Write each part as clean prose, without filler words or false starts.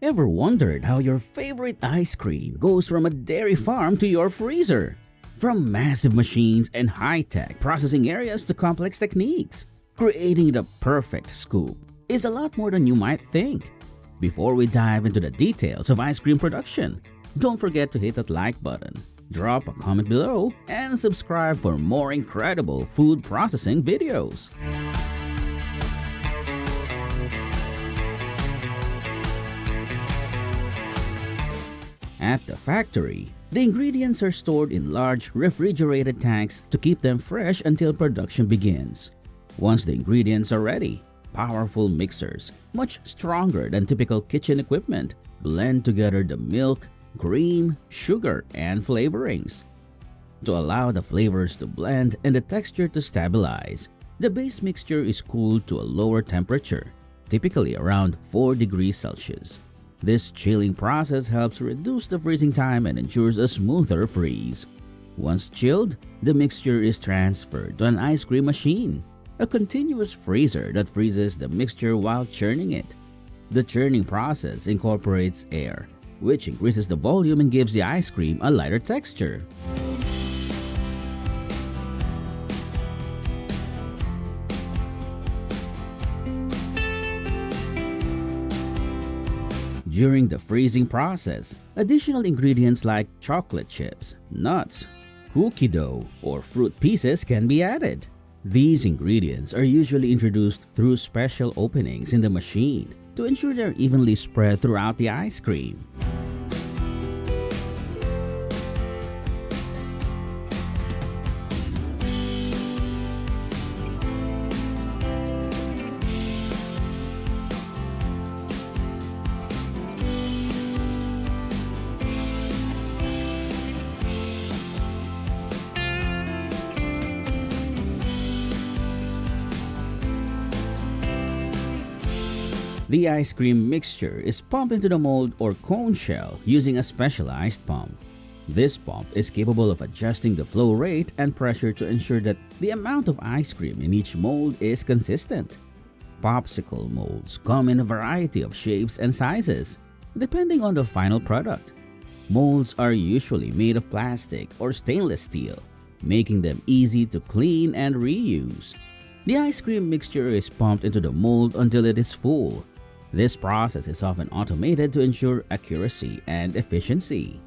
Ever wondered how your favorite ice cream goes from a dairy farm to your freezer? From massive machines and high-tech processing areas to complex techniques, creating the perfect scoop is a lot more than you might think. Before we dive into the details of ice cream production, don't forget to hit that like button, drop a comment below, and subscribe for more incredible food processing videos. At the factory, the ingredients are stored in large refrigerated tanks to keep them fresh until production begins. Once the ingredients are ready, powerful mixers, much stronger than typical kitchen equipment, blend together the milk, cream, sugar, and flavorings. To allow the flavors to blend and the texture to stabilize, the base mixture is cooled to a lower temperature, typically around 4 degrees Celsius. This chilling process helps reduce the freezing time and ensures a smoother freeze. Once chilled, the mixture is transferred to an ice cream machine, a continuous freezer that freezes the mixture while churning it. The churning process incorporates air, which increases the volume and gives the ice cream a lighter texture. During the freezing process, additional ingredients like chocolate chips, nuts, cookie dough, or fruit pieces can be added. These ingredients are usually introduced through special openings in the machine to ensure they're evenly spread throughout the ice cream. The ice cream mixture is pumped into the mold or cone shell using a specialized pump. This pump is capable of adjusting the flow rate and pressure to ensure that the amount of ice cream in each mold is consistent. Popsicle molds come in a variety of shapes and sizes, depending on the final product. Molds are usually made of plastic or stainless steel, making them easy to clean and reuse. The ice cream mixture is pumped into the mold until it is full. This process is often automated to ensure accuracy and efficiency.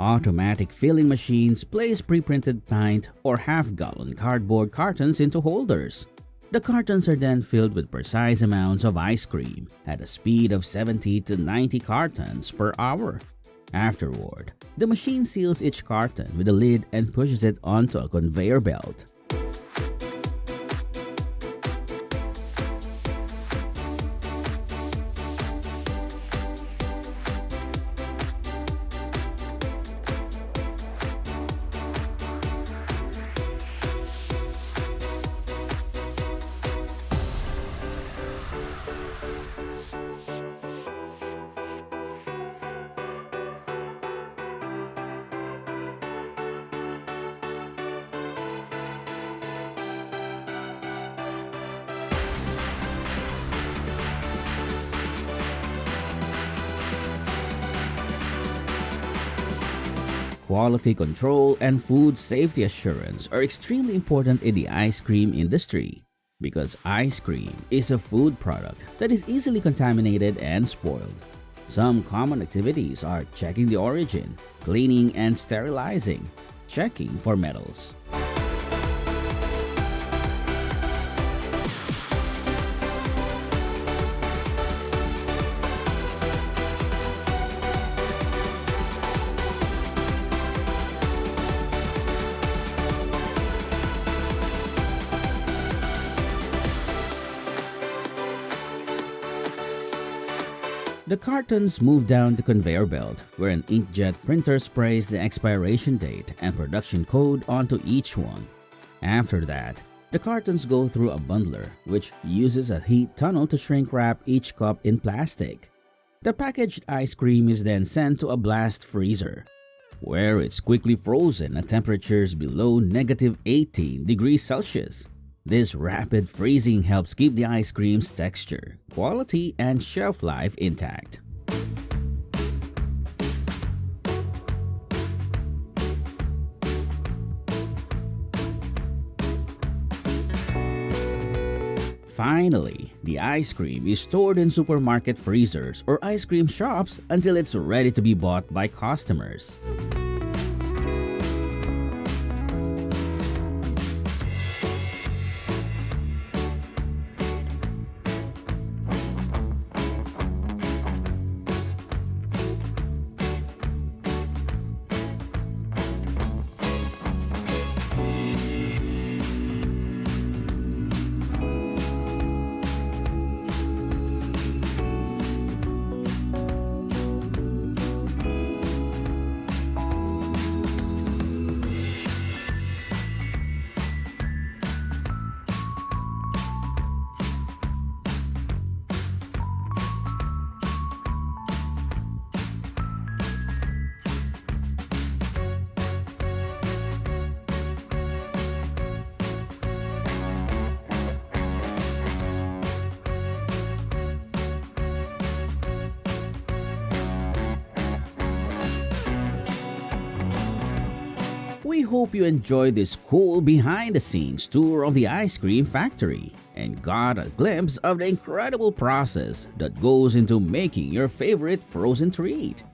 Automatic filling machines place pre-printed pint or half-gallon cardboard cartons into holders. The cartons are then filled with precise amounts of ice cream at a speed of 70 to 90 cartons per hour. Afterward, the machine seals each carton with a lid and pushes it onto a conveyor belt. Quality control and food safety assurance are extremely important in the ice cream industry because ice cream is a food product that is easily contaminated and spoiled. Some common activities are checking the origin, cleaning and sterilizing, checking for metals. The cartons move down the conveyor belt where an inkjet printer sprays the expiration date and production code onto each one. After that, the cartons go through a bundler which uses a heat tunnel to shrink wrap each cup in plastic. The packaged ice cream is then sent to a blast freezer, where it's quickly frozen at temperatures below -18 degrees Celsius. This rapid freezing helps keep the ice cream's texture, quality, and shelf life intact. Finally, the ice cream is stored in supermarket freezers or ice cream shops until it's ready to be bought by customers. We hope you enjoyed this cool behind-the-scenes tour of the ice cream factory and got a glimpse of the incredible process that goes into making your favorite frozen treat.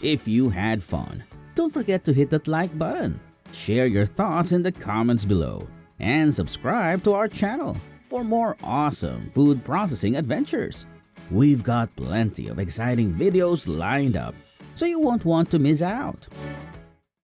If you had fun, don't forget to hit that like button, share your thoughts in the comments below, and subscribe to our channel for more awesome food processing adventures. We've got plenty of exciting videos lined up, so you won't want to miss out.